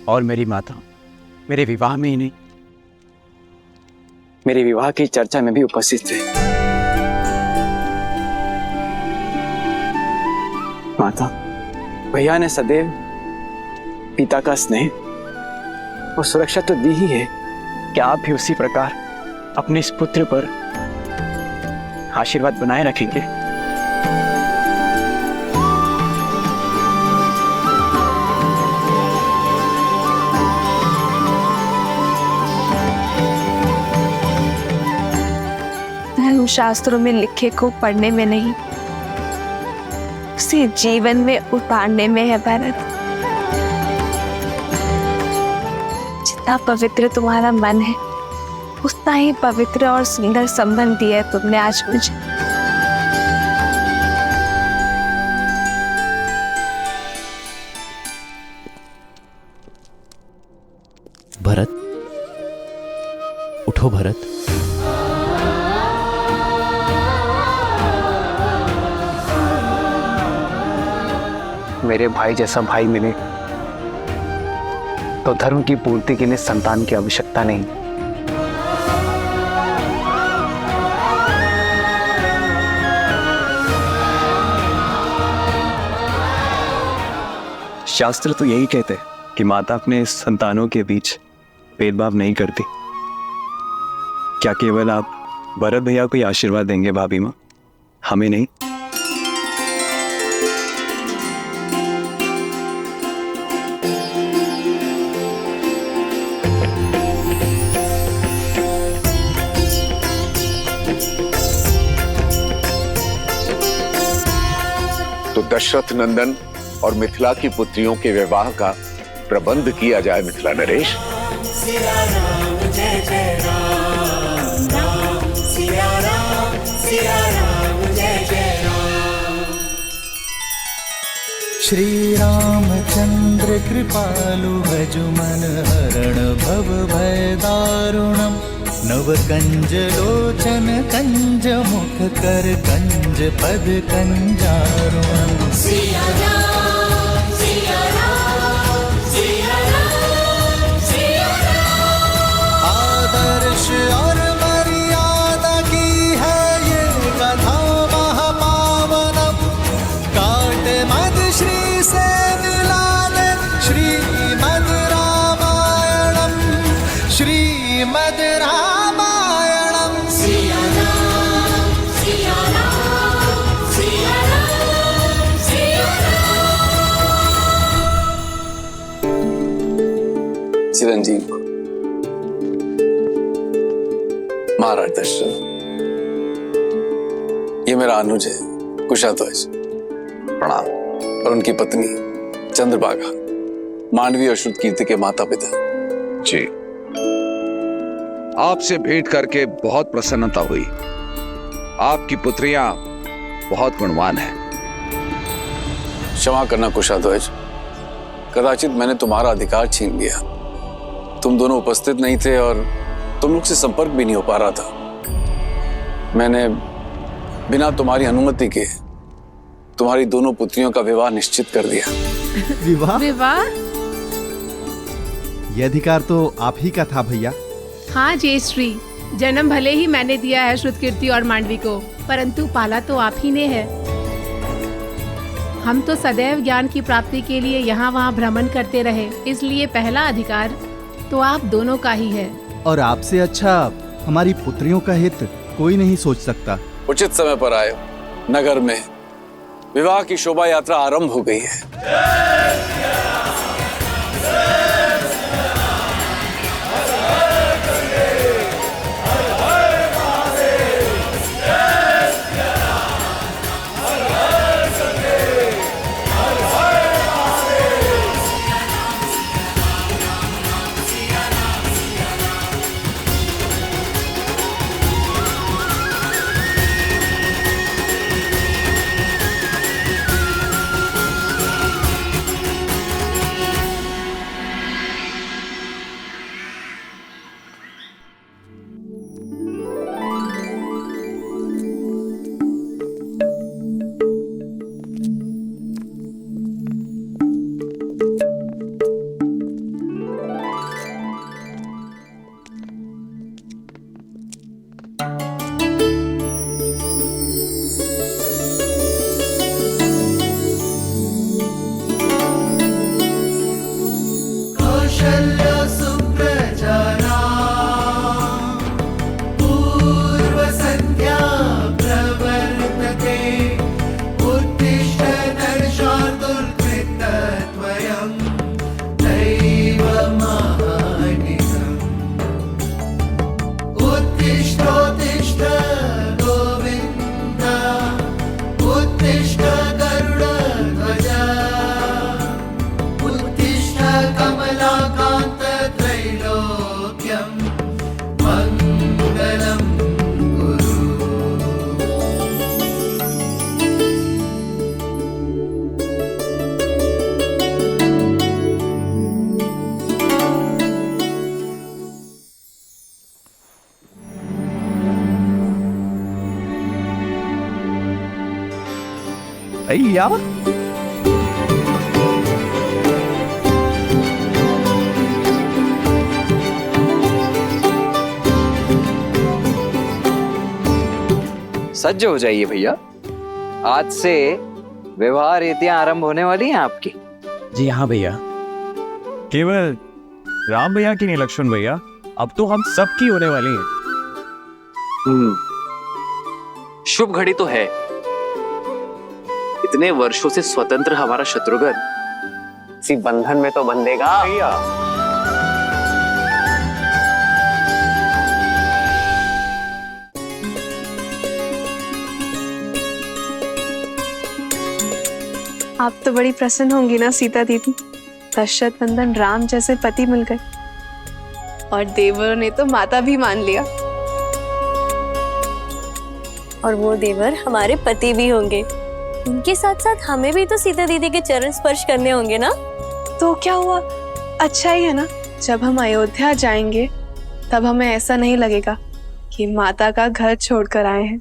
और मेरी माता मेरे विवाह में ही नहीं, मेरे विवाह की चर्चा में भी उपस्थित थे। माता, भैया ने सदैव पिता का स्नेह और सुरक्षा तो दी ही है, क्या आप भी उसी प्रकार अपने इस पुत्र पर आशीर्वाद बनाए रखेंगे? धर्मशास्त्रों में लिखे को पढ़ने में नहीं, उसे जीवन में उतारने में है भरत। जितना पवित्र तुम्हारा मन है, उतना ही पवित्र और सुंदर संबंध दिया है तुमने आज मुझे। भरत, उठो भरत। मेरे भाई जैसा भाई मिले तो धर्म की पूर्ति के लिए संतान की आवश्यकता नहीं। शास्त्र तो यही कहते हैं कि माता अपने संतानों के बीच भेदभाव नहीं करती। क्या केवल आप भरत भैया को ही आशीर्वाद देंगे भाभी माँ, हमें नहीं? तो दशरथ नंदन और मिथिला की पुत्रियों के विवाह का प्रबंध किया जाए मिथिला नरेश। सिया राम जय जय राम, राम सिया राम, सिया राम जय जय राम। श्री रामचंद्र कृपालु भजुमन हरण भव भय दारुणम। नव कंज लोचन कंज मुख कर कंज पद कंजारुणम। सिया राम, सिया राम, सिया राम, सिया राम। आदर्श और मर्यादा की है ये कथा महापावनम। काट मद श्री से मिलाने श्रीमद रामायणम, श्रीमद रामायणम। सिया राम, सिया राम, सिया राम, सिया राम। चिरंजीव महाराज दशरथ, ये मेरा अनुज है कुशाध्वज, प्रणाम। और उनकी पत्नी चंद्रभागा, मांडवी और श्रुतकीर्ति के माता पिता। जी, आपसे भेंट करके बहुत प्रसन्नता हुई। आपकी पुत्रियां बहुत गुणवान हैं। क्षमा करना कुशाध्वज, कदाचित मैंने तुम्हारा अधिकार छीन लिया। तुम दोनों उपस्थित नहीं थे और तुम लोग से संपर्क भी नहीं हो पा रहा था। मैंने बिना तुम्हारी अनुमति के तुम्हारी दोनों पुत्रियों का विवाह निश्चित कर दिया। विवाह? विवाह? यह अधिकार तो आप ही का था भैया। हाँ जयश्री, जन्म भले ही मैंने दिया है श्रुतकीर्ति और मांडवी को, परंतु पाला तो आप ही ने है। हम तो सदैव ज्ञान की प्राप्ति के लिए यहाँ वहाँ भ्रमण करते रहे, इसलिए पहला अधिकार तो आप दोनों का ही है। और आपसे अच्छा हमारी पुत्रियों का हित कोई नहीं सोच सकता। उचित समय पर आए हो। नगर में विवाह की शोभा यात्रा आरंभ हो गई है। कौशल्य सुप्रजारा पूर्व संध्या प्रवर्तते उत्तिष्ठ नरशार्दूलकृतद्वयं दैवमानिकम् उत्तिष्ठोत्तिष्ठ गोविन्द उत्तिष्ठ गरुडध्वज उत्तिष्ठ कमलाकान्त त्रैलोक्यं मङ्गलं कुरु। भैया सज्ज हो जाइए भैया, आज से विवाह रीतियां आरंभ होने वाली हैं आपकी। जी हाँ भैया। केवल राम भैया की नहीं लक्ष्मण भैया, अब तो हम सबकी होने वाली है। शुभ घड़ी तो है, इतने वर्षों से स्वतंत्र हमारा शत्रुघ्न इसी बंधन में तो बंधेगा। भैया आप तो बड़ी प्रसन्न होंगी ना सीता दीदी, दशरथ नंदन राम जैसे पति मिल गए और देवरों ने तो माता भी मान लिया। और वो देवर हमारे पति भी होंगे। उनके साथ साथ हमें भी तो सीता दीदी के चरण स्पर्श करने होंगे ना। तो क्या हुआ, अच्छा ही है ना। जब हम अयोध्या जाएंगे तब हमें ऐसा नहीं लगेगा कि माता का घर छोड़कर आए हैं।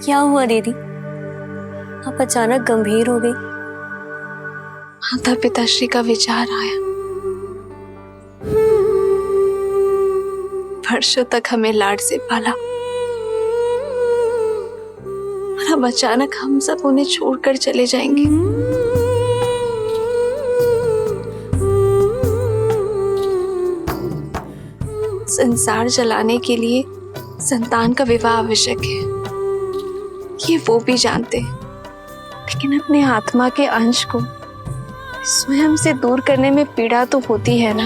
क्या हुआ दीदी, आप अचानक गंभीर हो गई? माता पिताश्री का विचार आया। वर्षों तक हमें लाड से पाला और अब अचानक हम सब उन्हें छोड़कर चले जाएंगे। संसार चलाने के लिए संतान का विवाह आवश्यक है, ये वो भी जानते हैं, लेकिन अपने आत्मा के अंश को स्वयं से दूर करने में पीड़ा तो होती है ना।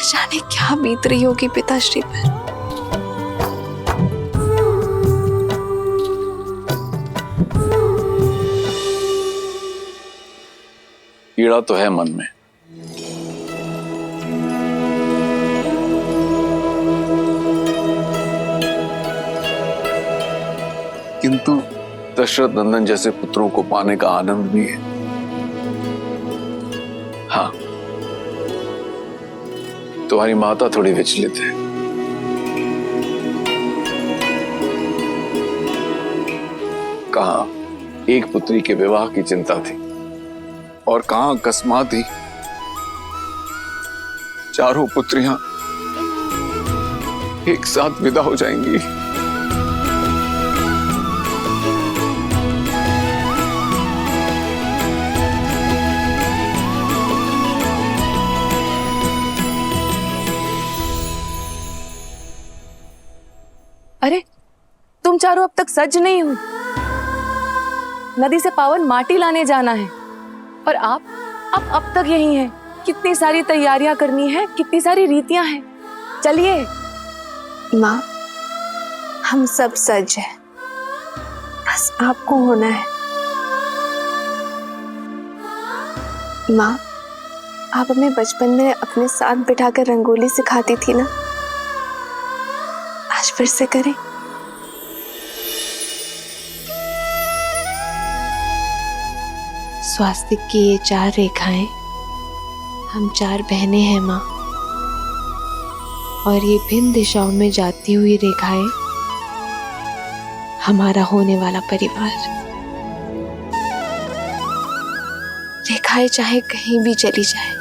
जाने क्या बीत रही होगी पिताश्री पर। पीड़ा तो है मन में, किंतु दशरथ नंदन जैसे पुत्रों को पाने का आनंद भी है। हाँ, तुम्हारी माता थोड़ी विचलित है। कहाँ एक पुत्री के विवाह की चिंता थी और कहाँ अकस्मात ही चारों पुत्रियां एक साथ विदा हो जाएंगी। अरे तुम चारों अब तक सज नहीं हो। नदी से पावन माटी लाने जाना है और आप अब तक यही हैं। कितनी सारी तैयारियां करनी है, कितनी सारी रीतियां हैं। चलिए। माँ, हम सब सज हैं, बस आपको होना है। माँ, आप हमें बचपन में अपने साथ बिठाकर रंगोली सिखाती थी ना, आज फिर से करें। स्वास्तिक की ये 4 रेखाएं, हम 4 बहनें हैं माँ, और ये भिन्न दिशाओं में जाती हुई रेखाएं हमारा होने वाला परिवार। रेखाएं चाहे कहीं भी चली जाए,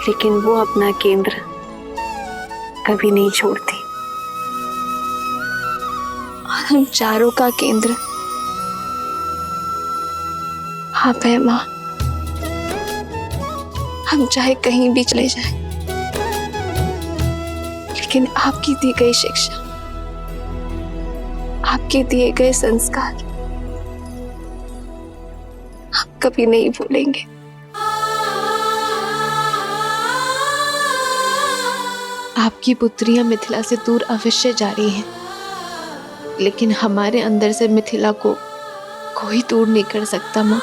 लेकिन वो अपना केंद्र कभी नहीं छोड़ती। और हम चारों का केंद्र पाप है माँ, हम चाहे कहीं भी चले जाएं, लेकिन आपकी दी गई शिक्षा, आपके दिए गए संस्कार हम कभी नहीं भूलेंगे। आपकी पुत्रियां मिथिला से दूर अवश्य जा रही हैं, लेकिन हमारे अंदर से मिथिला को कोई दूर नहीं कर सकता माँ।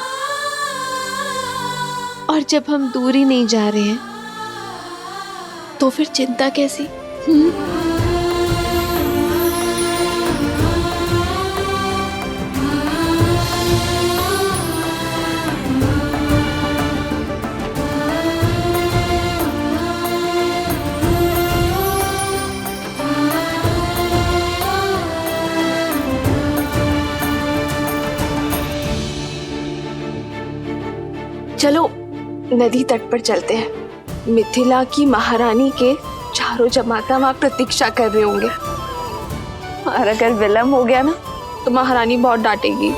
और जब हम दूर ही नहीं जा रहे हैं तो फिर चिंता कैसी? चलो नदी तट पर चलते हैं। मिथिला की महारानी के चारों जमाता वहां प्रतीक्षा कर रहे होंगे, और अगर विलम्ब हो गया ना तो महारानी बहुत डांटेगी।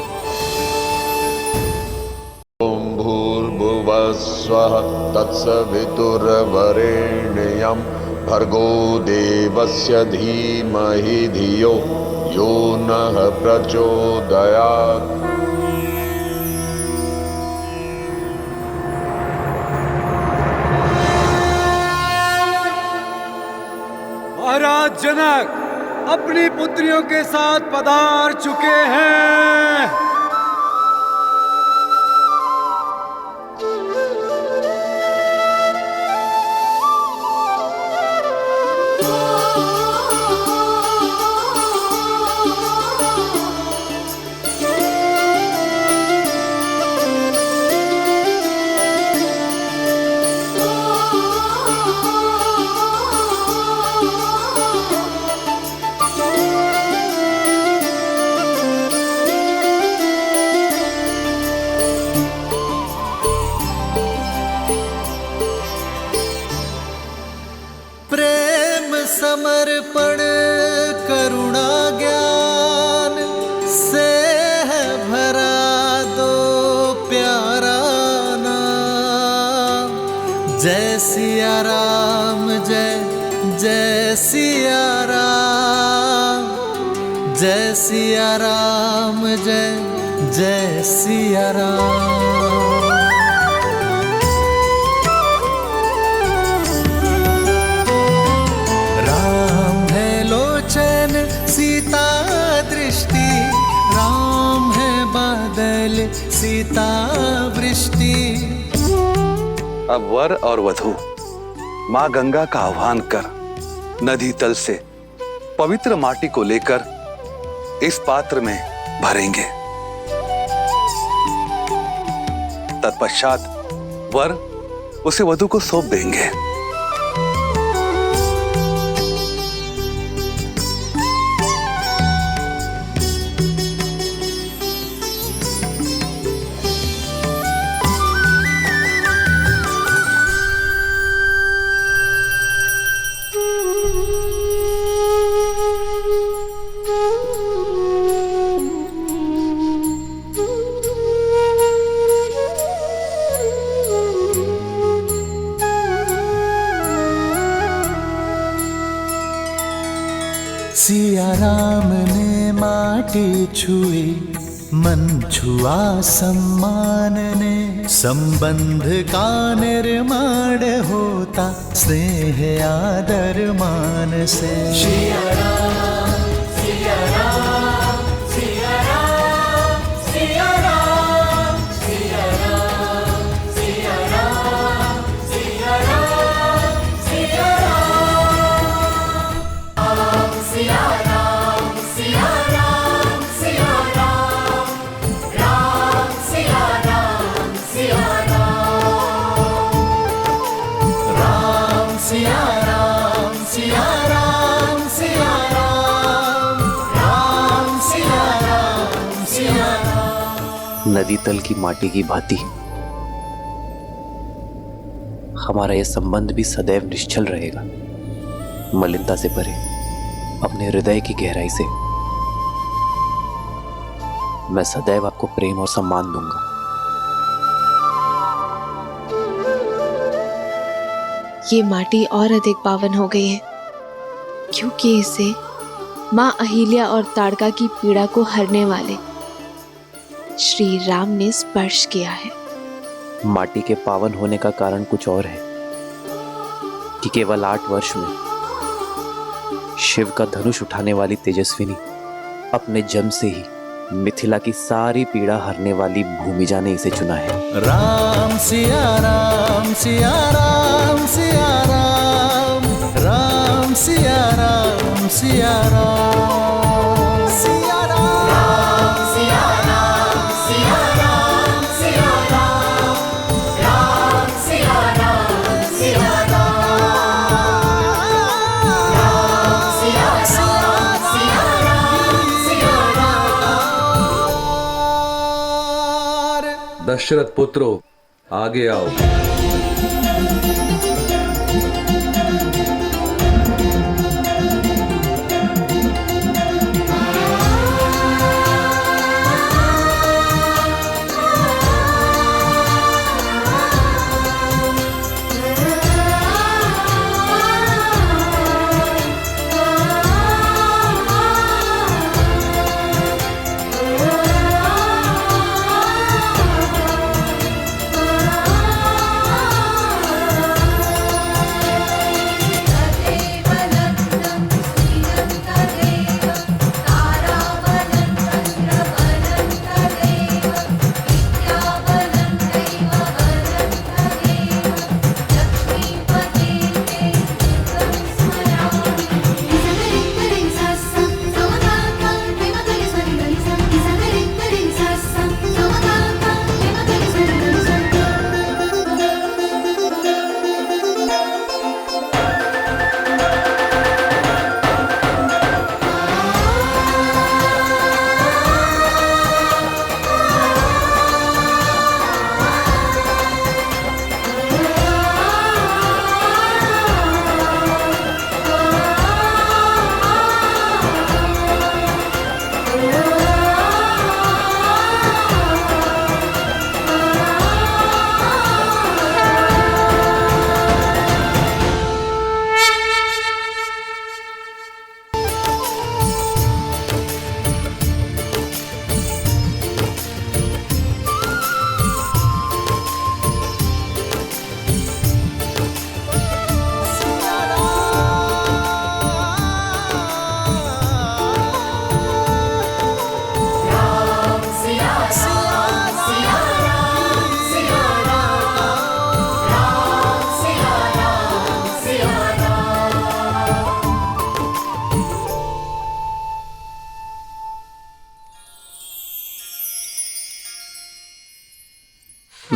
ओम भूर्भुवः स्वः तत्सवितुर्वरेण्यं भर्गो देवस्य धीमहि धियो यो नः प्रचोदयात्। महाराज जनक अपनी पुत्रियों के साथ पधार चुके हैं। समर्पण करुणा ज्ञान से है भरा दो प्यारा नाम। जय सिया राम, जय जय सिया राम, जय सिया राम, जय जय सिया राम। सीता दृष्टि, राम है बादल सीता वृष्टि। अब वर और वधू माँ गंगा का आह्वान कर नदी तल से पवित्र माटी को लेकर इस पात्र में भरेंगे। तत्पश्चात वर उसे वधू को सौंप देंगे। सिया राम ने माटी छुई, मन छुआ सम्मान ने। संबंध का निर्माण होता स्नेह आदर मान से। सिया राम, सिया राम, सिया राम, सिया राम, सिया राम, सिया राम, सिया राम, सिया राम, सिया राम, सिया राम, सिया राम, राम सिया राम, सिया राम, राम सिया राम, सिया राम, सिया राम, राम सिया राम, सिया राम। नदी तल की माटी की भांति हमारा यह संबंध भी सदैव निश्चल रहेगा, मलिनता से परे, अपने हृदय की गहराई से। मैं सदैव आपको प्रेम और सम्मान दूंगा। ये माटी और अधिक पावन हो गई है, क्योंकि इसे माँ अहिल्या और ताड़का की पीड़ा को हरने वाले श्री राम ने स्पर्श किया है। माटी के पावन होने का कारण कुछ और है कि केवल 8 वर्ष में शिव का धनुष उठाने वाली तेजस्विनी अपने जन्म से ही मिथिला की सारी पीड़ा हरने वाली भूमिजा ने इसे चुना है। राम सिया राम सिया राम सिया राम, राम सिया राम सिया राम, सिया राम सिया राम सिया राम, सिया राम, राम सिया राम सिया राम, राम सिया राम सिया राम, सिया राम। दशरथ पुत्रो, आगे आओ।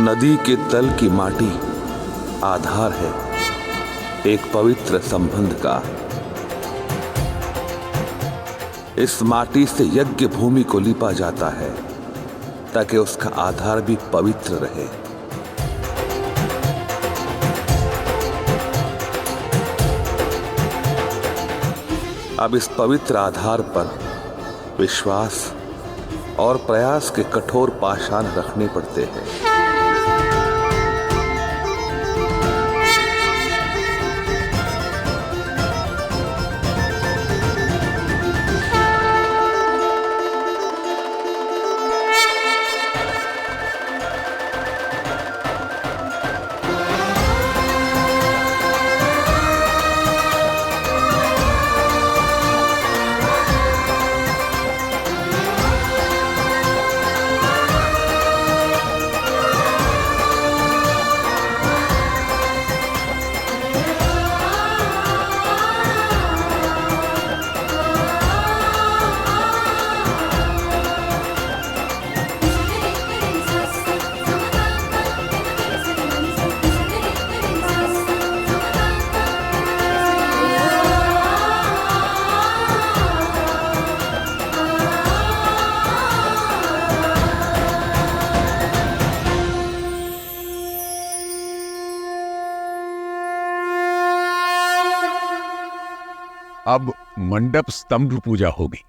नदी के तल की माटी आधार है एक पवित्र संबंध का। इस माटी से यज्ञ भूमि को लीपा जाता है ताकि उसका आधार भी पवित्र रहे। अब इस पवित्र आधार पर विश्वास और प्रयास के कठोर पाषाण रखने पड़ते हैं। अब मंडप स्तंभ पूजा होगी।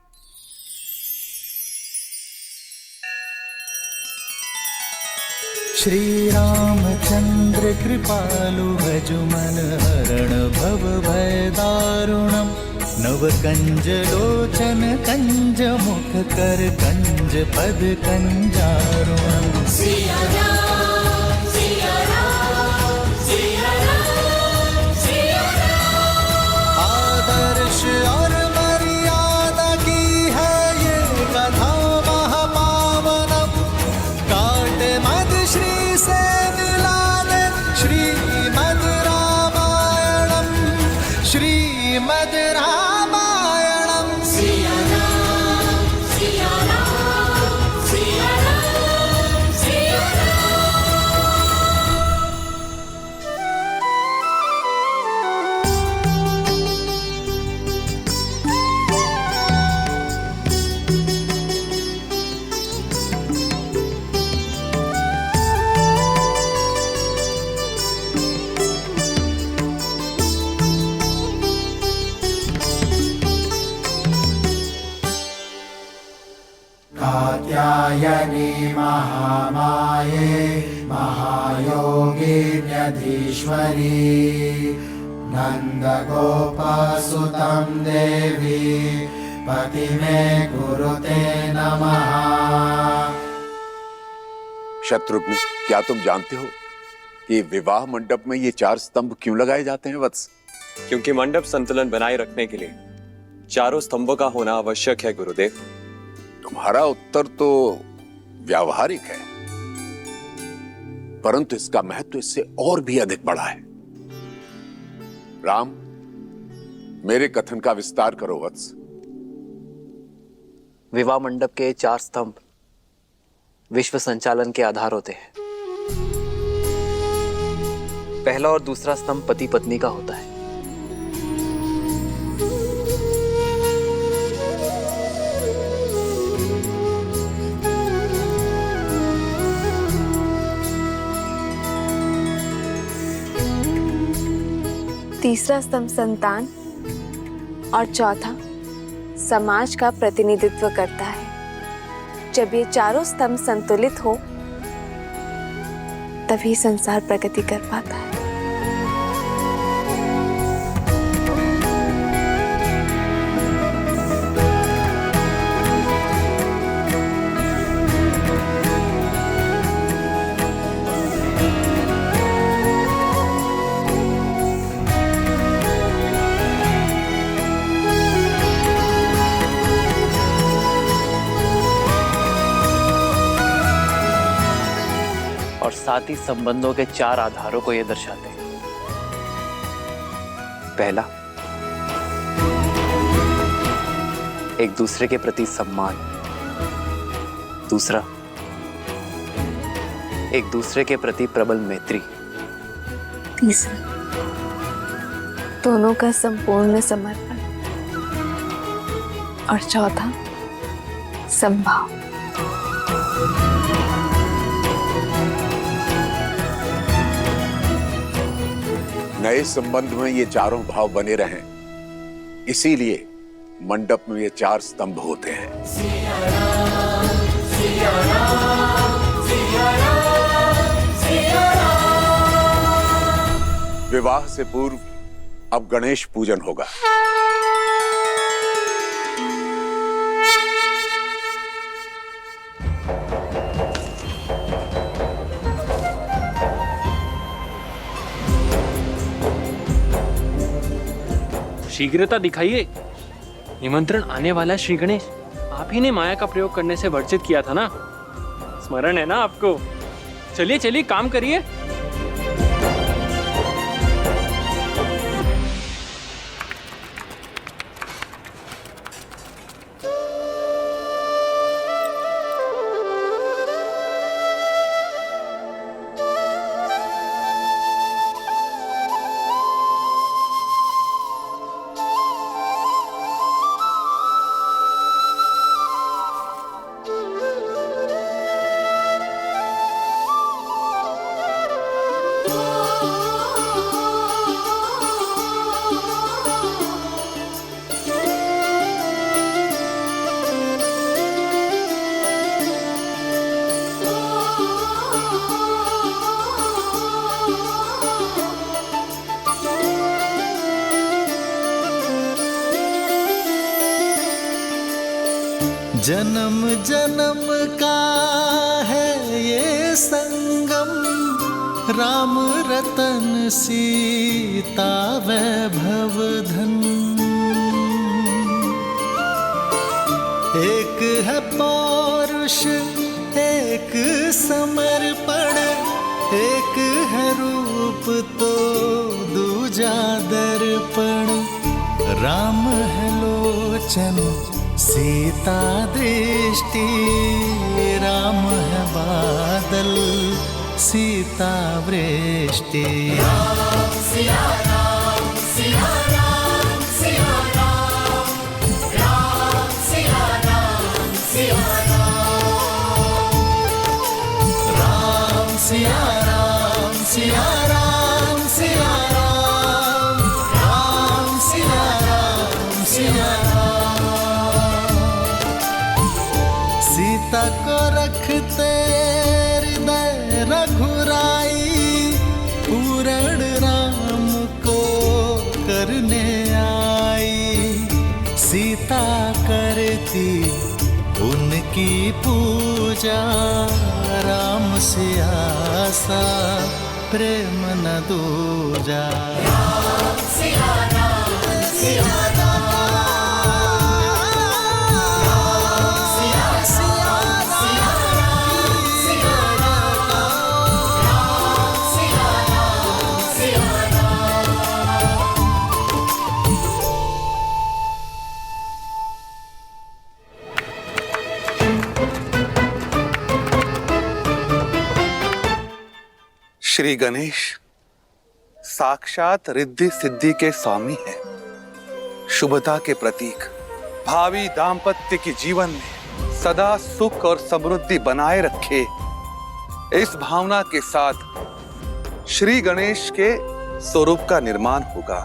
श्री रामचंद्र कृपालु भजुमन हरण भव भय दारुणम नव कंज लोचन कंज मुख कर कंज पद कंजारुणम। सिया राम सिया राम सिया राम सिया राम। आदर्श और मर्यादा की है ये कथा महापावनम काटे मद श्री से मिला दे श्रीमद रामायणम श्रीमद रामायणम। सिया राम सिया राम सिया राम सिया कात्यायनी महामाये महायोगिन्यधीश्वरी नन्दगोपसुतं देवी पति मे कुरुते नमः। शत्रुघ्न, क्या तुम जानते हो कि विवाह मंडप में ये 4 स्तंभ क्यों लगाए जाते हैं वत्स? क्योंकि मंडप संतुलन बनाए रखने के लिए 4 स्तंभों का होना आवश्यक है गुरुदेव। तुम्हारा उत्तर तो व्यावहारिक है, परंतु इसका महत्व इससे और भी अधिक बड़ा है। राम, मेरे कथन का विस्तार करो वत्स। विवाह मंडप के 4 स्तंभ विश्व संचालन के आधार होते हैं। पहला और दूसरा स्तंभ पति पत्नी का होता है। तीसरा स्तंभ संतान और चौथा समाज का प्रतिनिधित्व करता है। जब ये चारों स्तंभ संतुलित हो तभी संसार प्रगति कर पाता है। और साथ ही संबंधों के 4 आधारों को ये दर्शाते हैं। पहला, एक दूसरे के प्रति सम्मान। दूसरा, एक दूसरे के प्रति प्रबल मैत्री। तीसरा, दोनों का संपूर्ण समर्पण। और चौथा, संभाव। नए संबंध में ये चारों भाव बने रहें, इसीलिए मंडप में ये 4 स्तंभ होते हैं। सिया राम सिया राम सिया राम सिया राम। विवाह से पूर्व अब गणेश पूजन होगा। शीघ्रता दिखाइए। निमंत्रण आने वाला श्री गणेश। आप ही ने माया का प्रयोग करने से वर्जित किया था ना, स्मरण है ना आपको? चलिए चलिए काम करिए। जन्म जन्म का है ये संगम, राम रतन सीता वैभव धन। एक है पौरुष एक समर्पण, एक है रूप तो दूजा दर्पण। राम है लोचन सीता दृष्टि, राम है बादल सीता वृष्टि। राम सिया राम सिया राम सिया राम, राम सिया राम सिया राम, राम सिया राम सिया राम सिया राम, राम सिया राम सिया राम। सीता को रखते हृदय रघुराई, पूर्ण राम को करने आई। सीता करती उनकी पूजा, राम से आसा प्रेम न दूजा। राम सिया राम सिया राम, राम सिया सिया सिया राम सिया राम, राम सिया राम सिया राम। श्री गणेश साक्षात रिद्धि सिद्धि के स्वामी हैं, शुभता के प्रतीक। भावी दाम्पत्य के जीवन में सदा सुख और समृद्धि बनाए रखे, इस भावना के साथ श्री गणेश के स्वरूप का निर्माण होगा।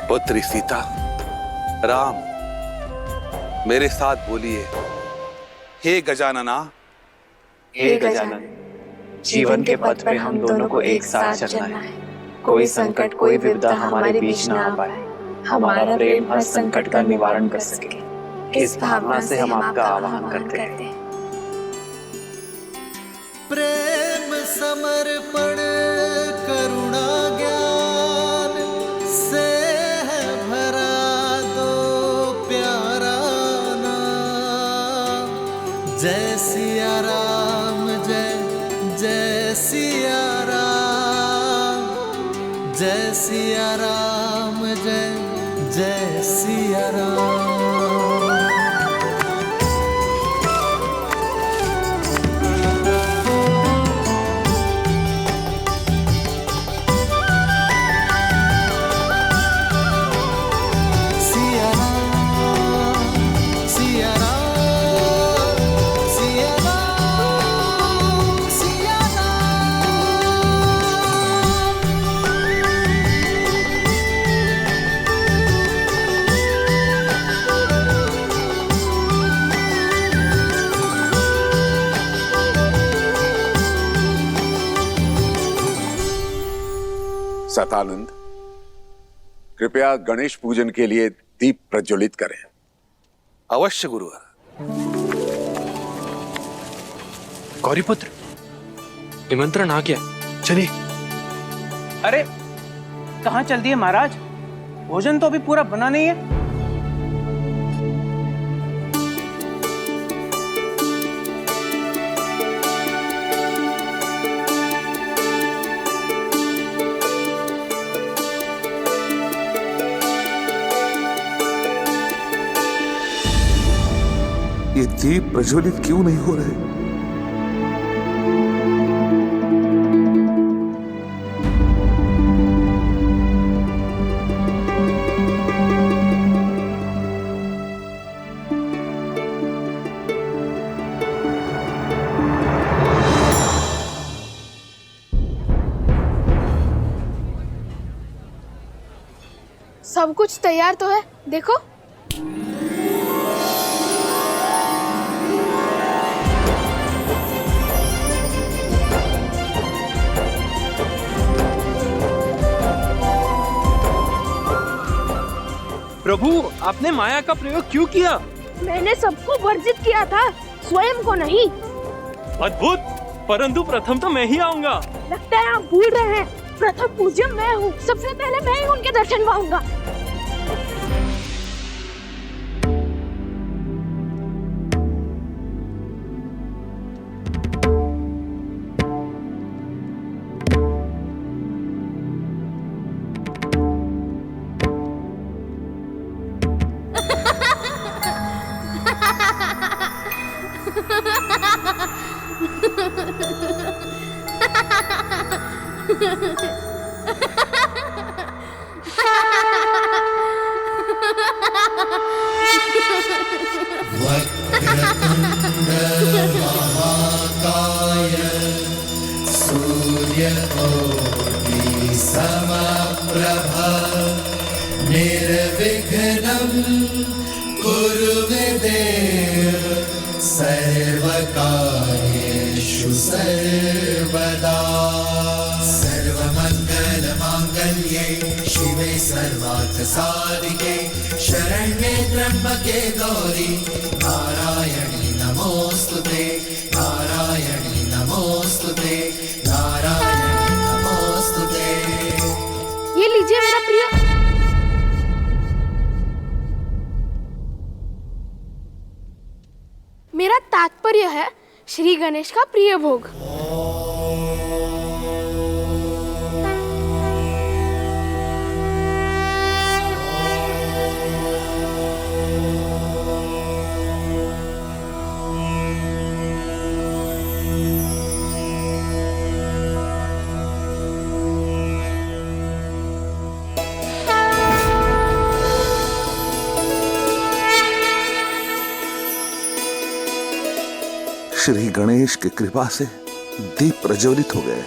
पुत्री सीता, राम मेरे साथ बोलिए, हे गजानना। हे गजानन, जीवन के पथ पे हम दोनों को एक साथ चलना है। कोई संकट कोई विपदा हमारे बीच ना आ पाए, हमारा प्रेम हर संकट का निवारण कर सके, इस भावना से हम आपका आह्वान करते हैं। प्रेम समर्पण करुणा ज्ञान से है भरा दो प्यारा नाम। जय सिया राम जय जय सिया राम, जय सिया राम जय जय सिया राम। सतानंद, कृपया गणेश पूजन के लिए दीप प्रज्वलित करें। अवश्य गुरुवर। गौरीपुत्र, निमंत्रण आ गया, चलिए। अरे कहाँ चल दिए महाराज? भोजन तो अभी पूरा बना नहीं है। ये दीप प्रज्वलित क्यों नहीं हो रहे? सब कुछ तैयार तो है, देखो। प्रभु, आपने माया का प्रयोग क्यों किया? मैंने सबको वर्जित किया था, स्वयं को नहीं। अद्भुत, परंतु प्रथम तो मैं ही आऊंगा। लगता है आप भूल रहे हैं, प्रथम पूज्य मैं हूँ। सबसे पहले मैं ही उनके दर्शन पाऊंगा। वक्रतुंड महाकाय सूर्यकोटि समप्रभा निर्विघ्नं कुरु मे देव सर्वकार्येषु सर्वदा। सर्वमंगलमांगल्ये शिवे सर्वार्थसाधिके शरण्ये त्र्यंबके गौरी नारायणी नमोस्तुते नारायणी नमोस्तुते नारायणी नमोस्तुते। ये लीजिए मेरा प्रिय। मेरा तात्पर्य है श्री गणेश का प्रिय भोग। श्री गणेश की कृपा से दीप प्रज्वलित हो गए।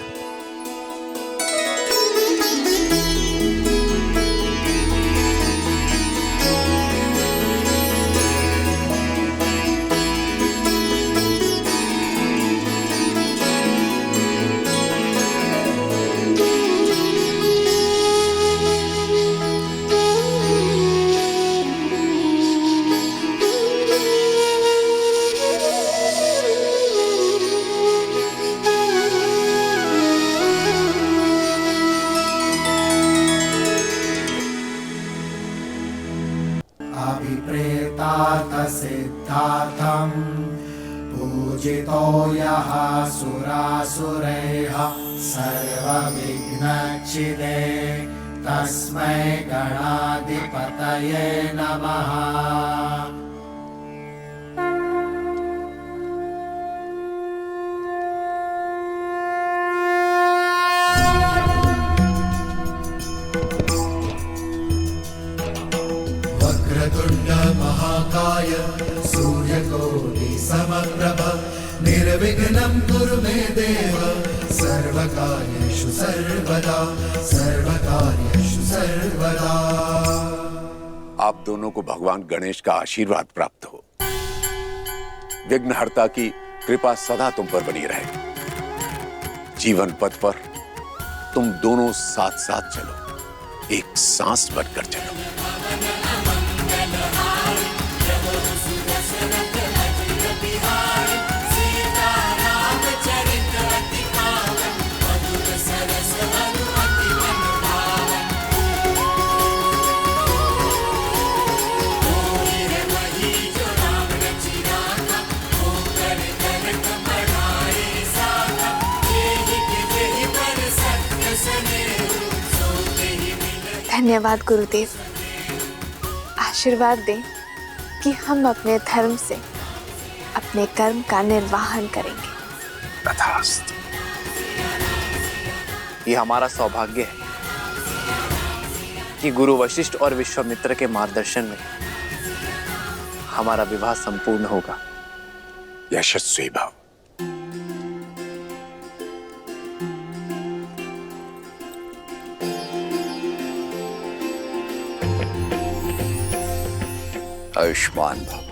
सिद्धार्थं पूजितो यः सुरासुरैः सर्वविघ्नच्छिदे तस्मै गणाधिपतये नमः। वक्रतुंड महाकाय सूर्यकोटि समप्रभ निर्विघ्नं कुरु मे देव सर्वकार्येषु सर्वदा सर्वकार्येषु सर्वदा। आप दोनों को भगवान गणेश का आशीर्वाद प्राप्त हो। विघ्नहर्ता की कृपा सदा तुम पर बनी रहे। जीवन पथ पर तुम दोनों साथ साथ चलो, एक सांस बनकर चलो। धन्यवाद गुरुदेव। आशीर्वाद दें कि हम अपने धर्म से अपने कर्म का निर्वाहन करेंगे। तथास्तु। ये हमारा सौभाग्य है कि गुरु वशिष्ठ और विश्वामित्र के मार्गदर्शन में हमारा विवाह संपूर्ण होगा। यशस्वी भव। आयुष्मान भव।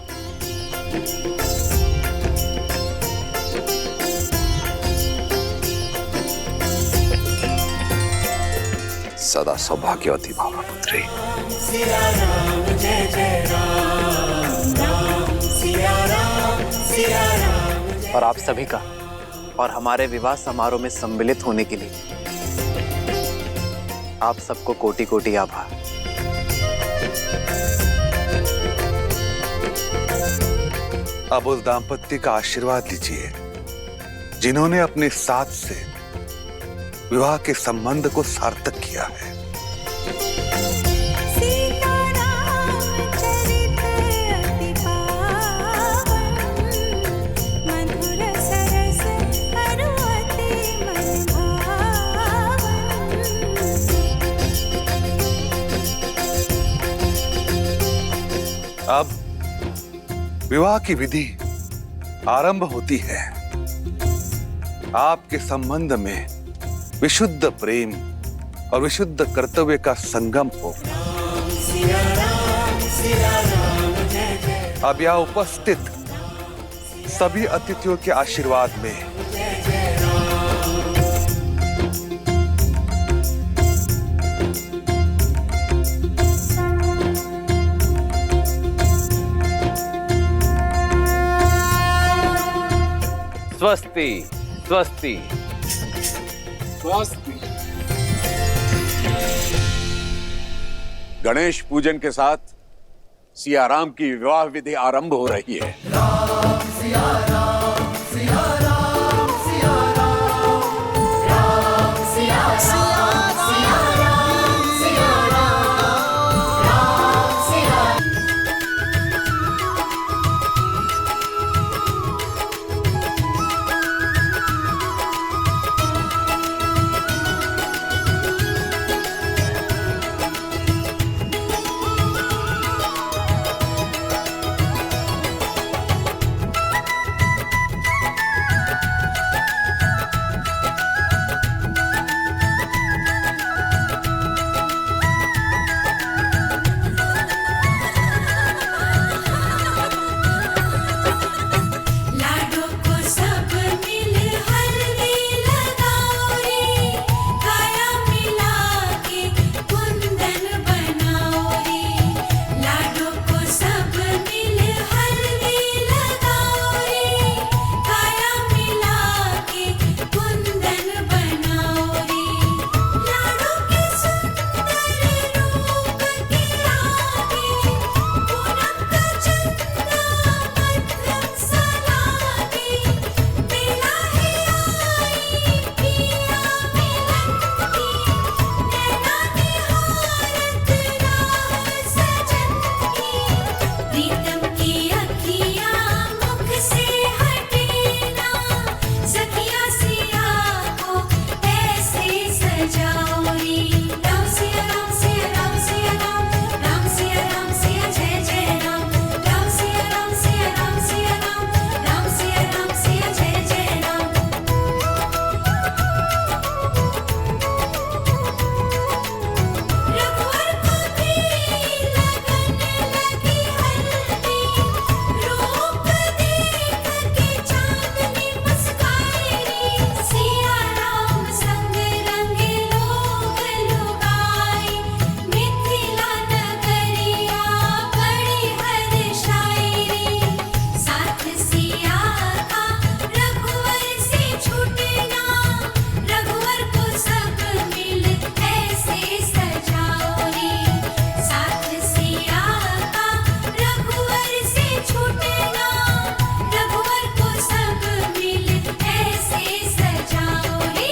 सदा सौभाग्यवती भव पुत्री। सिया राम जय जय राम, राम सिया राम, सिया राम। और आप सभी का और हमारे विवाह समारोह में सम्मिलित होने के लिए आप सबको कोटि कोटि आभार। अब उस दाम्पत्य का आशीर्वाद लीजिए जिन्होंने अपने साथ से विवाह के संबंध को सार्थक किया है। अब विवाह की विधि आरंभ होती है। आपके संबंध में विशुद्ध प्रेम और विशुद्ध कर्तव्य का संगम हो। अब यहाँ उपस्थित सभी अतिथियों के आशीर्वाद में स्वस्ति स्वस्ति स्वस्ति। गणेश पूजन के साथ सियाराम की विवाह विधि आरंभ हो रही है। सिया राम सिया राम सिया राम, राम सिया राम सिया राम सिया राम, राम सिया। लाडो को सब मिल हल्दी लगाओ रे, काया मिला के कुंदन बनाओ रे। लाडो को सब मिल हल्दी लगाओ रे, काया मिला के कुंदन बनाओ रे। लाडो के सुंदर रूप के आगे पूनम का चंदा मध्यम सा लागे। बेला है आई पिया मिलन की, नैना निहारत राह सजन की। प्रीतम की अखियाँ मुख से हटे ना, सखिया सिया को ऐसे सजाओ रे। राम सिया राम सिया राम सिया राम, राम सिया जय जय राम। राम सिया राम सिया राम सिया राम, राम सिया जय जय राम। रघुवर को भी लगन लगी हल्दी, रूप देख के चांदनी मुस्काए रे। सिया राम संग रंगे लोग लुगाए, मिथिला नगरिया बड़ी हर्षाए रे। साथ सिया का रघुवर से छूटना, रघुवर को सब मिल ऐसे सजाओ रे। साथ सिया का रघुवर से छूटना, रघुवर को सब मिल ऐसे सजाओ रे।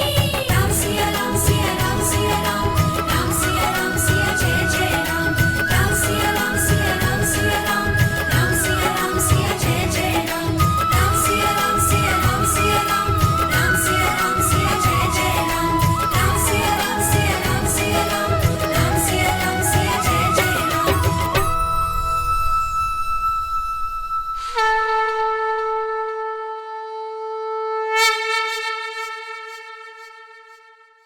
राम सिया राम सिया राम सिया राम, राम सिया जय जय राम। राम सिया राम सिया राम सिया राम, राम सिया जय जय राम। राम सिया राम सिया राम सिया राम, राम सिया जय जय राम। राम सिया राम सिया राम सिया राम, राम सिया जय जय राम।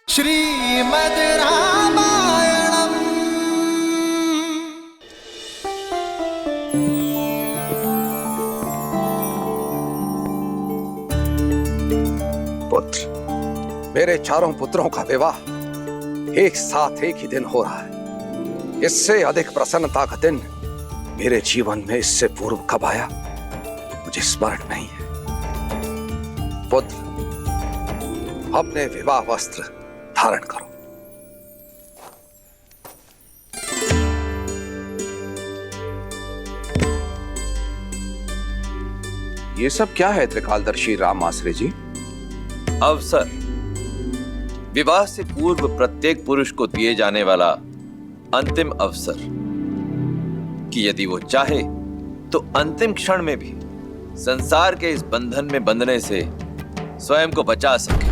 श्रीमद् रामायणम्। पुत्र, मेरे चारों पुत्रों का विवाह एक साथ एक ही दिन हो रहा है। इससे अधिक प्रसन्नता का दिन मेरे जीवन में इससे पूर्व कब आया मुझे स्मरण नहीं है। पुत्र, अपने विवाह वस्त्र धारण करो। ये सब क्या है त्रिकालदर्शी राम आश्रय जी? अवसर, विवाह से पूर्व प्रत्येक पुरुष को दिए जाने वाला अंतिम अवसर कि यदि वो चाहे तो अंतिम क्षण में भी संसार के इस बंधन में बंधने से स्वयं को बचा सके,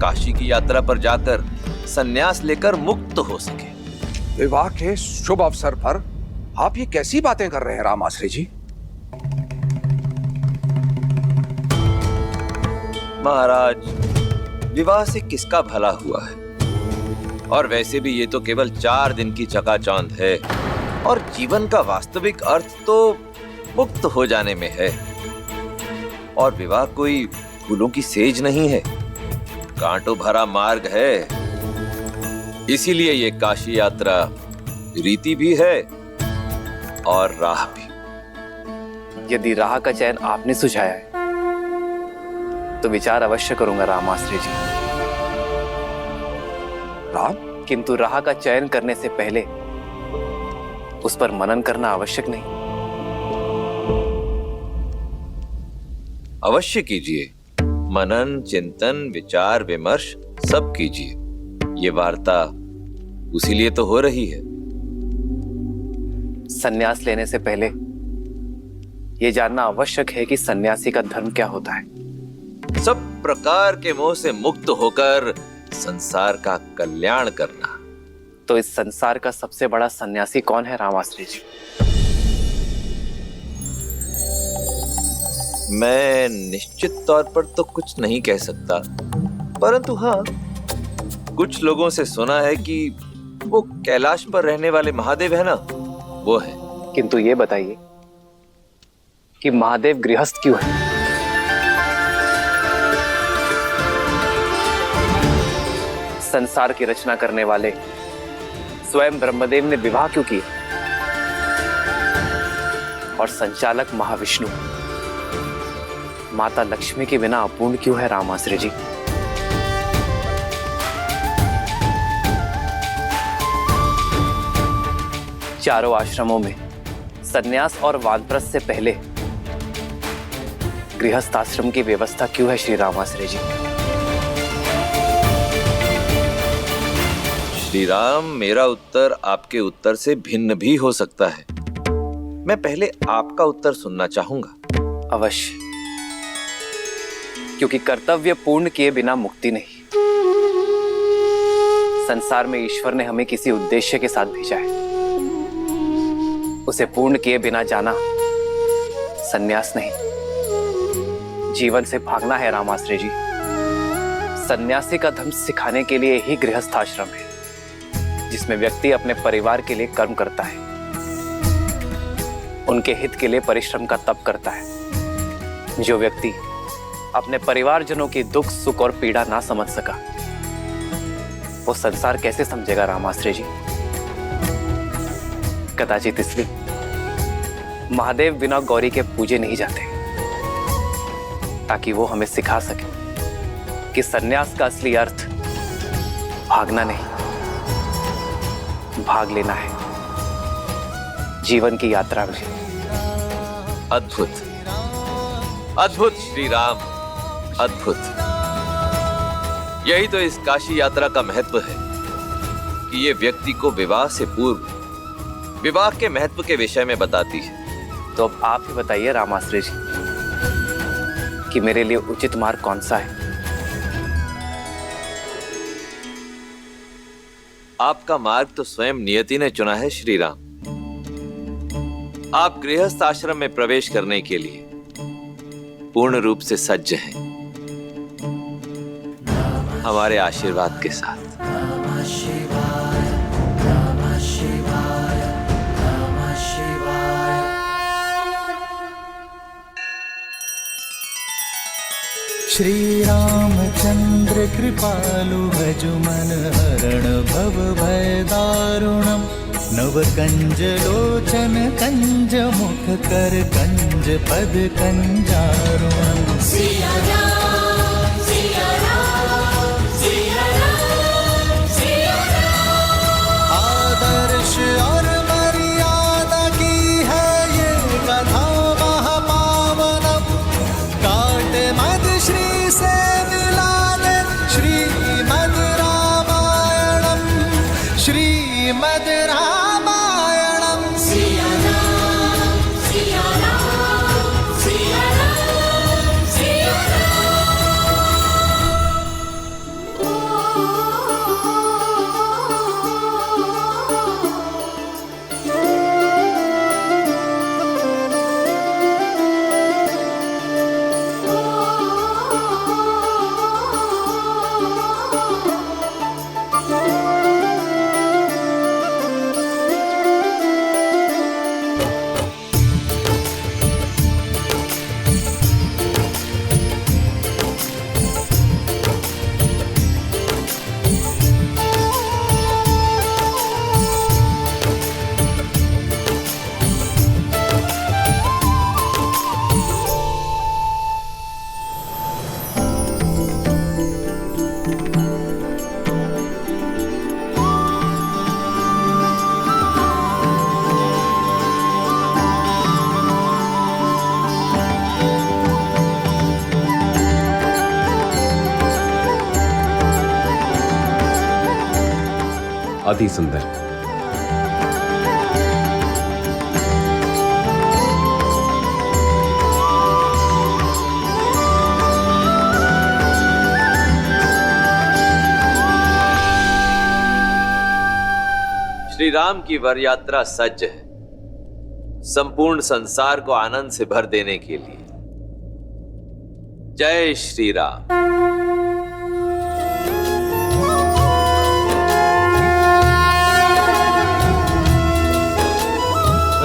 काशी की यात्रा पर जाकर संन्यास लेकर मुक्त हो सके। विवाह के शुभ अवसर पर आप ये कैसी बातें कर रहे हैं राम आश्रय जी? महाराज, विवाह से किसका भला हुआ है? और वैसे भी ये तो केवल 4 दिन की चकाचौंध है और जीवन का वास्तविक अर्थ तो मुक्त हो जाने में है। और विवाह कोई फूलों की सेज नहीं है, कांटों भरा मार्ग है। इसीलिए ये काशी यात्रा रीति भी है और राह भी। यदि राह का चयन आपने सुझाया है तो विचार अवश्य करूंगा राम आश्रय जी। राम, किंतु राह का चयन करने से पहले उस पर मनन करना आवश्यक नहीं? अवश्य कीजिए, मनन, चिंतन, विचार विमर्श सब कीजिए। ये वार्ता उसी लिए तो हो रही है। सन्यास लेने से पहले यह जानना आवश्यक है कि सन्यासी का धर्म क्या होता है। सब प्रकार के मोह से मुक्त होकर संसार का कल्याण करना। तो इस संसार का सबसे बड़ा सन्यासी कौन है राम आश्रय जी? मैं निश्चित तौर पर तो कुछ नहीं कह सकता, परंतु हाँ, कुछ लोगों से सुना है कि वो कैलाश पर रहने वाले महादेव है ना, वो है। किंतु ये बताइए कि महादेव गृहस्थ क्यों है? संसार की रचना करने वाले स्वयं ब्रह्मदेव ने विवाह क्यों किया? और संचालक महाविष्णु माता लक्ष्मी के बिना अपूर्ण क्यों है राम आश्रय जी? चारों आश्रमों में सन्यास और वानप्रस्थ से पहले गृहस्थ आश्रम की व्यवस्था क्यों है श्री राम आश्रय जी? श्री राम, मेरा उत्तर आपके उत्तर से भिन्न भी हो सकता है। मैं पहले आपका उत्तर सुनना चाहूंगा। अवश्य, क्योंकि कर्तव्य पूर्ण किए बिना मुक्ति नहीं। संसार में ईश्वर ने हमें किसी उद्देश्य के साथ भेजा है, उसे पूर्ण किए बिना जाना सन्यास नहीं, जीवन से भागना है राम आश्रय जी। सन्यासी का धर्म सिखाने के लिए ही गृहस्थ आश्रम है, जिसमें व्यक्ति अपने परिवार के लिए कर्म करता है, उनके हित के लिए परिश्रम का तप करता है। जो व्यक्ति अपने परिवारजनों की दुख, सुख और पीड़ा ना समझ सका, वो संसार कैसे समझेगा राम आश्रय जी? कदाचित इसलिए महादेव बिना गौरी के पूजे नहीं जाते, ताकि वो हमें सिखा सके कि सन्यास का असली अर्थ भागना नहीं, भाग लेना है जीवन की यात्रा में। अद्भुत, अद्भुत श्री राम, अद्भुत। यही तो इस काशी यात्रा का महत्व है कि ये व्यक्ति को विवाह से पूर्व विवाह के महत्व के विषय में बताती है। तो अब आप ही बताइए राम आश्रय जी कि मेरे लिए उचित मार्ग कौन सा है? आपका मार्ग तो स्वयं नियति ने चुना है श्री राम। आप गृहस्थ आश्रम में प्रवेश करने के लिए पूर्ण रूप से सज्ज हैं, हमारे आशीर्वाद के साथ। श्री राम चंद्र कृपालु भज मन हरण भव भय दारुणम नव कंज लोचन कंज मुख कर कंज पद कंजारुणम सिया राम सिया राम सिया राम सिया राम। आदर्श और मर्यादा की है ये कथा महापावनम काट मद श्री से मिला दे श्रीमद् रामायणम श्रीमद् रामायणम सिया राम सिया राम सिया राम सिया अति सुंदर। श्री राम की वर यात्रा सज्ज है संपूर्ण संसार को आनंद से भर देने के लिए। जय श्री राम।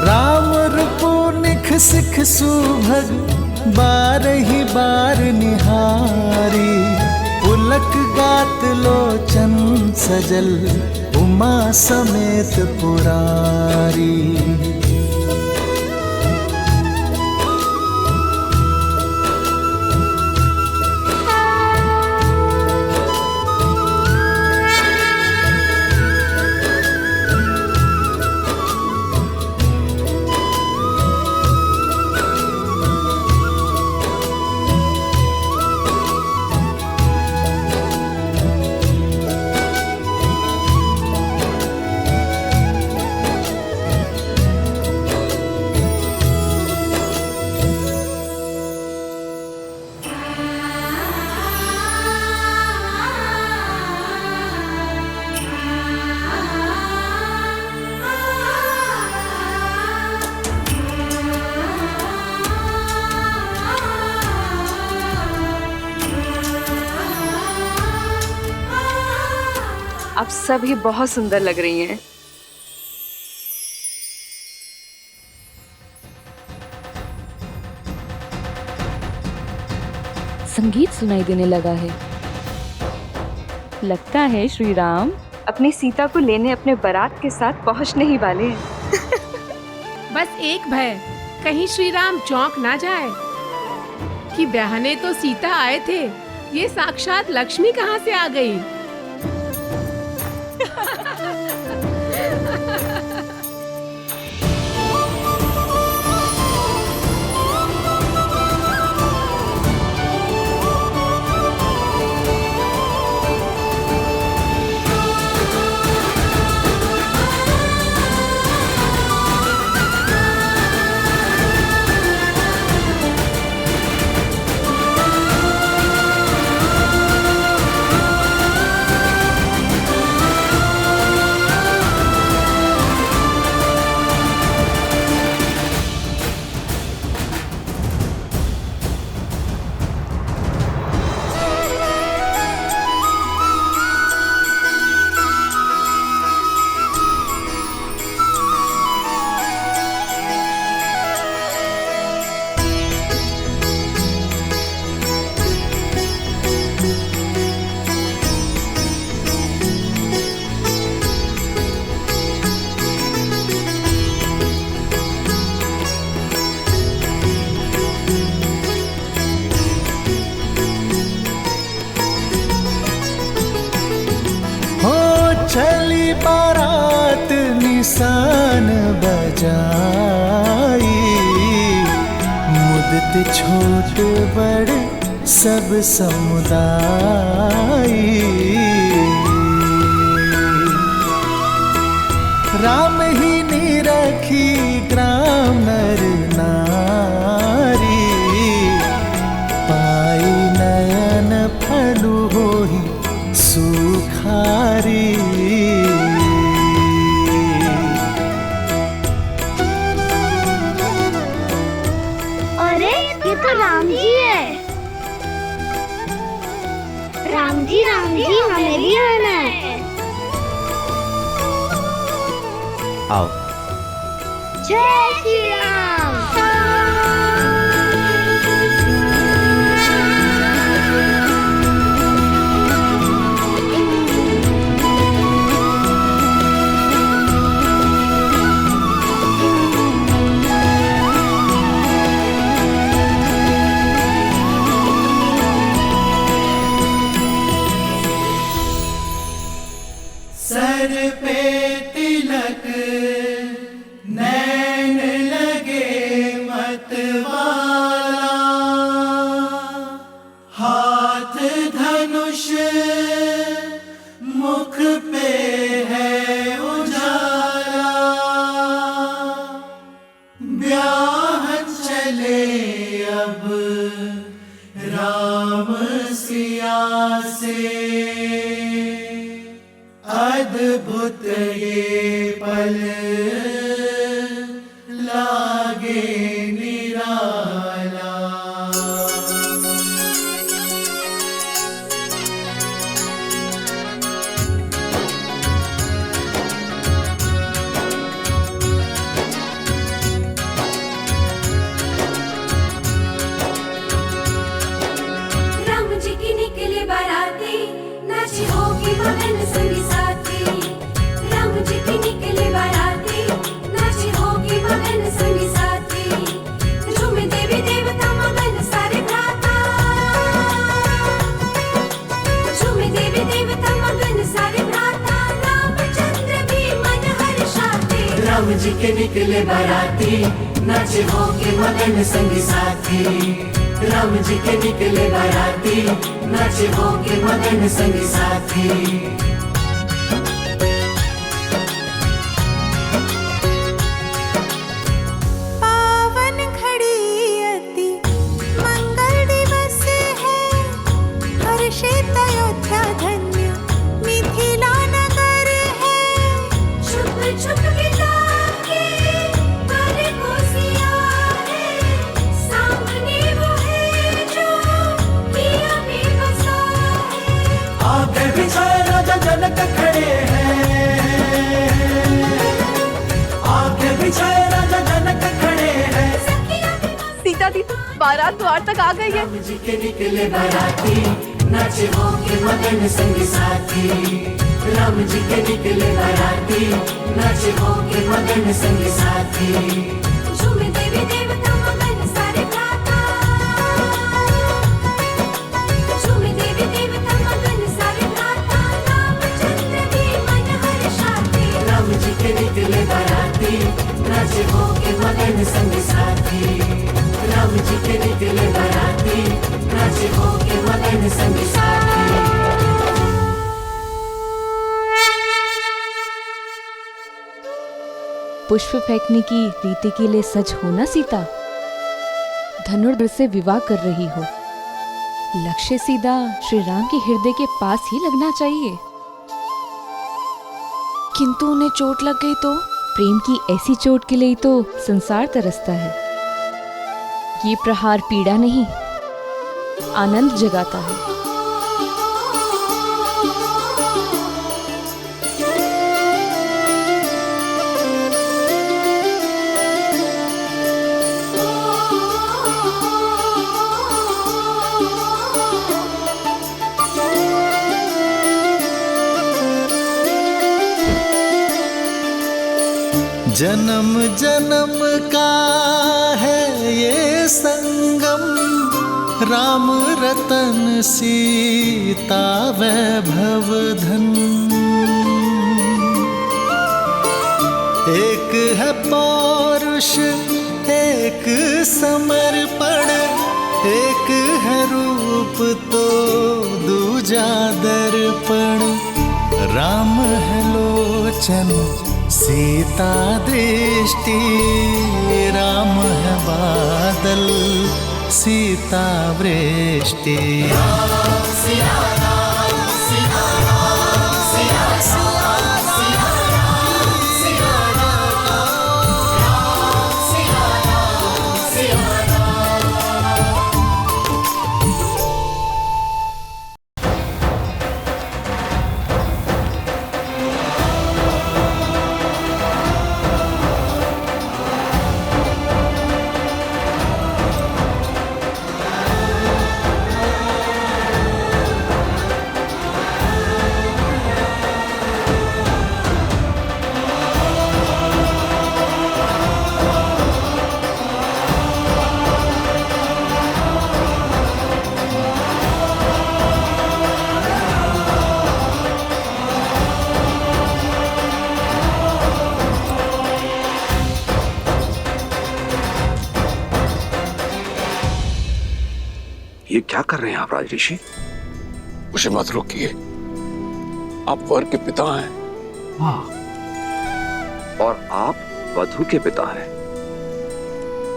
राम रूपो निख सिख सुभग बारही बार निहारी पुलक गात लोचन सजल उमा समेत पुरारी आप सभी बहुत सुंदर लग रही हैं। संगीत सुनाई देने लगा है। लगता है श्री राम अपनी सीता को लेने अपने बारात के साथ पहुंचने ही वाले हैं। बस एक भय, कहीं श्री राम चौंक ना जाए कि ब्याहने तो सीता आए थे, ये साक्षात लक्ष्मी कहाँ से आ गई। भगत छोट बड़ सब समुदाय, राम ही निरखी ग्राम नर नारी, पाई नयन फलु होहि सुखारी। अरे ये तो राम जी है। राम जी हमें भी आना है। आओ। जय श्री राम। सर पे तिलक नैन लगे मतवाला, हाथ धनुष मुख पे है उजाला, ब्याह चले अब राम सिया से, अद्भुत ये पल लागे निराला। राम जी की निकले बाराती, नाची होगी मगन संगी साथी। राम जी की निकले बाराती, नाची होगी मगन संगी साथी। झूमे देवी देवता मगन सारे भ्राता, झूमे देवी देवता मगन सारे भ्राता। रामचंद्र भी मन हर्षाते। राम जी के निकले बाराती, नाचे होके मगन संगी साथी। राम जी के निकले बाराती, नाचे होके मगन संगी साथी। पावन घड़ी अति मंगल दिवस है, हर्षित अयोध्या धन्य मिथिला नगर है। छुप छुप गिला के पर को सिया है, सामने वो है जो किया में बसा है। आगे बिछाए राजा जनक खड़े हैं, आगे बिछाए राजा जनक खड़े हैं। सीता दी तो बारात द्वार तक आ गई है। राम जी के निकले बाराती, नाचे होके मगन संगी साथी। राम जी के निकले बाराती, नाचे होके मगन संगी साथी। झूमे देवी देवता मगन सारे भ्राता, झूमे देवी देवता मगन सारे भ्राता। रामचंद्र भी मन हर्षाते। राम जी के निकले बाराती, नाचे होके मगन संगी साथी। राम जी के निकले बाराती, नाचे होके मगन संगी साथी। पुष्प फेंकने की रीति के लिए सच हो ना सीता? धनुर्धर से विवाह कर रही हो, लक्ष्य सीधा श्री राम के हृदय के पास ही लगना चाहिए। किंतु उन्हें चोट लग गई तो? प्रेम की ऐसी चोट के लिए तो संसार तरसता है। ये प्रहार पीड़ा नहीं, आनंद जगाता है। जन्म जन्म का है ये संगम, राम रतन सीता वैभव धन। एक है पौरुष एक समर्पण एक है रूप तो दूजा दर्पण। राम है लोचन सीता दृष्टि, राम है बादल सीता वृष्टि। ये क्या कर रहे हैं आप राजऋषि? मुझे मत रोकिए, आप वर के पिता हैं। हाँ, और आप वधु के पिता हैं।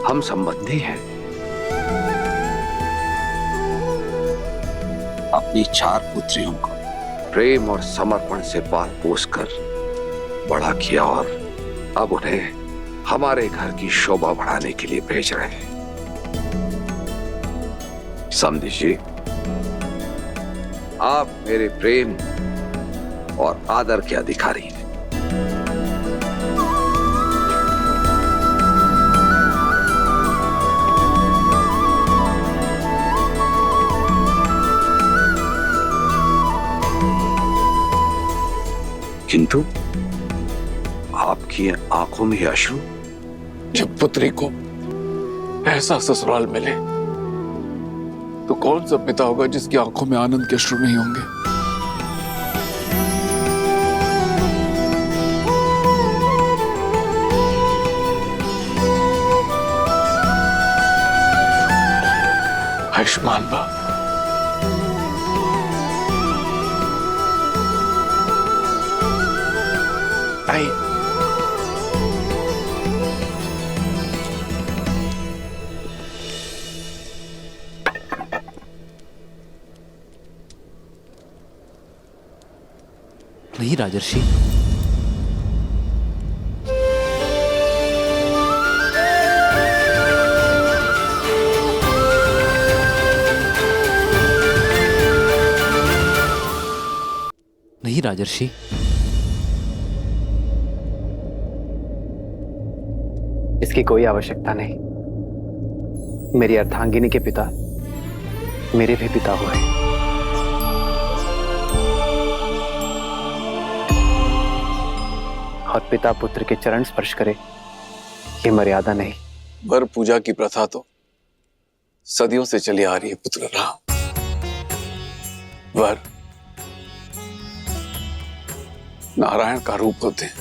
हम संबंधी हैं। अपनी 4 पुत्रियों को प्रेम और समर्पण से पाल पोस कर बड़ा किया और अब उन्हें हमारे घर की शोभा बढ़ाने के लिए भेज रहे हैं। समझी जी, आप मेरे प्रेम और आदर के अधिकारी हैं। किंतु आपकी आंखों में अश्रु। जब पुत्री को ऐसा ससुराल मिले तो कौन सा पिता होगा जिसकी आंखों में आनंद के अश्रु नहीं होंगे। आयुष्मान बा। आई नहीं राजर्षि, नहीं राजर्षि, इसकी कोई आवश्यकता नहीं। मेरी अर्धांगिनी के पिता मेरे भी पिता हुए। और पिता पुत्र के चरण स्पर्श करे, ये मर्यादा नहीं। वर पूजा की प्रथा तो सदियों से चली आ रही है पुत्र राम। वर नारायण का रूप होते हैं,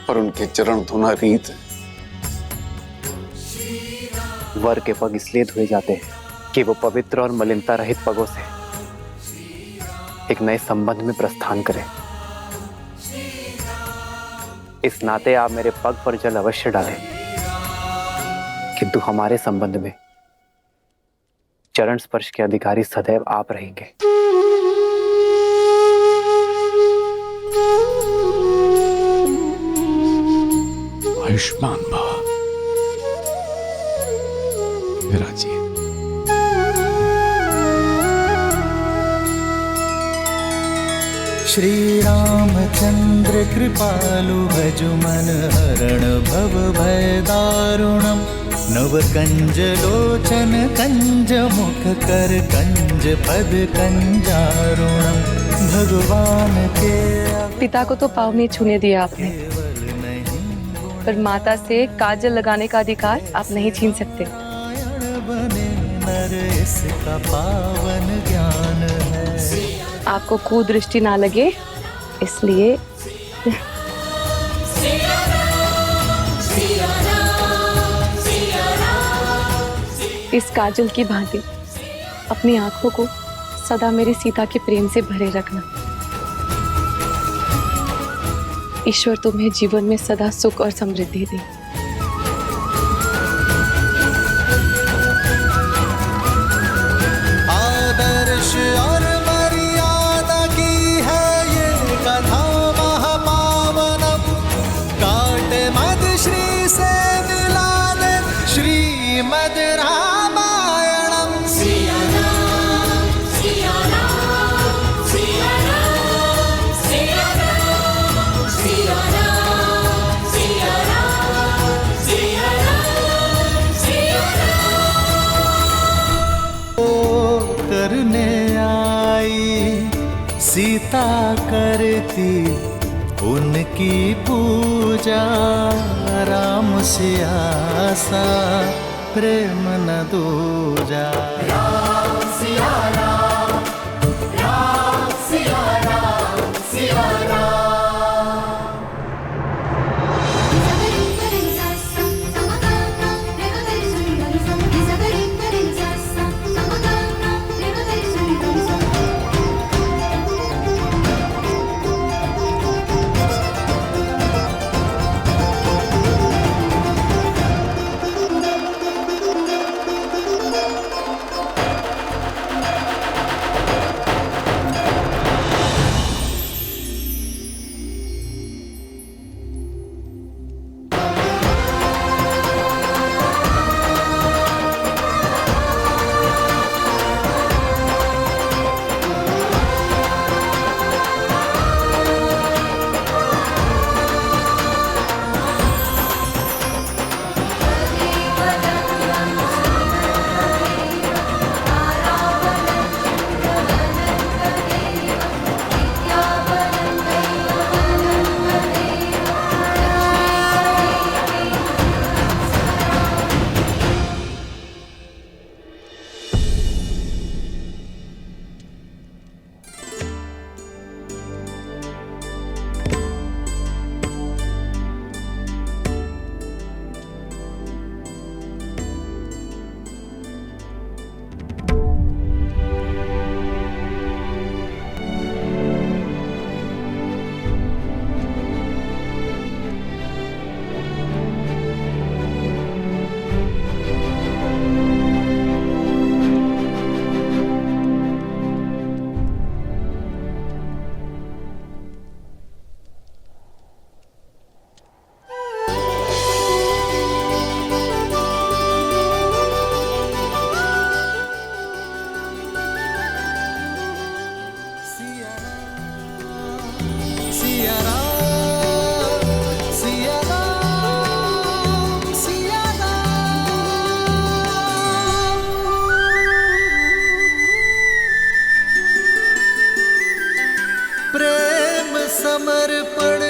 पर उनके चरण धोना रीत है। वर के पग इसलिए धोए जाते हैं कि वो पवित्र और मलिनता रहित पगों से एक नए संबंध में प्रस्थान करें। इस नाते आप मेरे पग पर जल अवश्य डालें, किंतु हमारे संबंध में चरण स्पर्श के अधिकारी सदैव आप रहेंगे। आयुष्मान भव मेरा जी। श्री रामचंद्र कृपालु भजु मन हरण भव भय दारुणम। नव कंज लोचन कंज मुख कर कंज पद कंजारुणम। भगवान के पिता को तो पाँव नहीं छूने दिया आपने, पर माता से काजल लगाने का अधिकार आप नहीं छीन सकते। नर इसका पावन ज्ञान है। आपको कुदृष्टि ना लगे इसलिए सिया राम, सिया राम, सिया राम। इस काजल की भांति अपनी आंखों को सदा मेरी सीता के प्रेम से भरे रखना। ईश्वर तुम्हें जीवन में सदा सुख और समृद्धि दे। आदर्श और मर्यादा की है ये कथा महापावनम। काट मद श्री से मिला दे श्रीमद रामायणम। सिया राम, सिया राम, सिया राम, सिया राम, सिया राम, सिया राम, सिया राम, सिया ओ करने आई सीता करती उनकी पूजा। राम सिया सा प्रेम न दूजा। राम, सिया राम, राम, सिया राम, सिया राम। समर्पण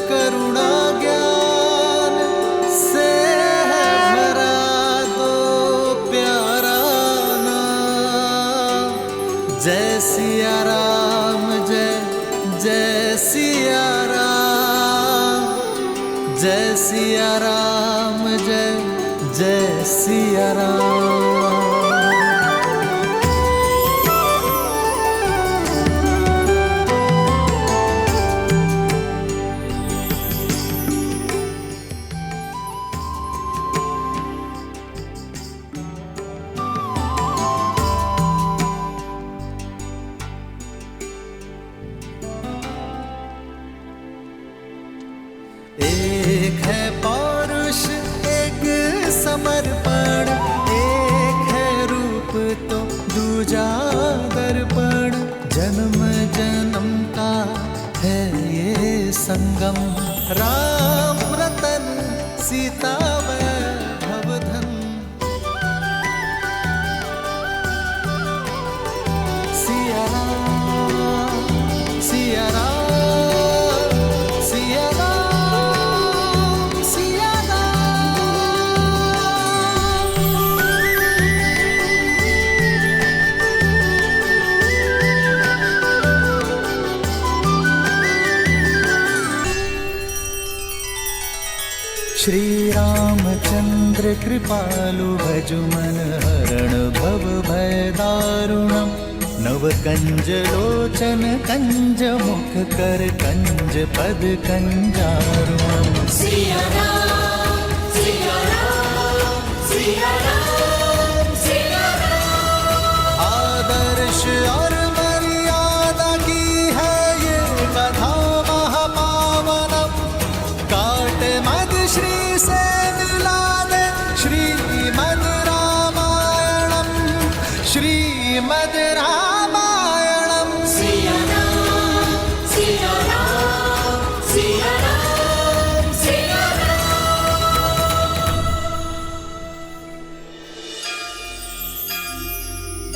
करुणा ज्ञान से है भरा दो प्यारा नाम। जय सिया राम, जय जय सिया राम, जय सिया राम, जय जय सिया राम। एक है पौरुष, एक समर्पण, एक है रूप तो दूजा दर्पण। जन्म जन्म का है ये संगम, राम रतन सीता वैभव धन। सिया राम, सिया राम, सिया राम। श्री रामचंद्र कृपालु भज मन हरण भव भय दारुणम नव कंज लोचन कंज मुख कर कंज पद कंजारुणम सिया राम सिया राम सिया राम सिया राम। आदर्श और मर्यादा की है ये कथा महापावनम काट मद श्री से मिला दे श्रीमद् रामायणम श्रीमद् रामायणम सिया राम सिया राम सिया राम सिया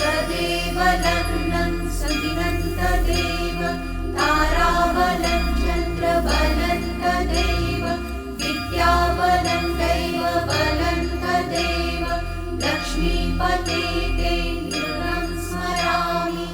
तदेव लग्नं सदिनं तदेव ताराबलं चन्द्रबलं तदेव विद्याबलं दैवबलं तदेव लक्ष्मीपते ते नृणं स्मरामि।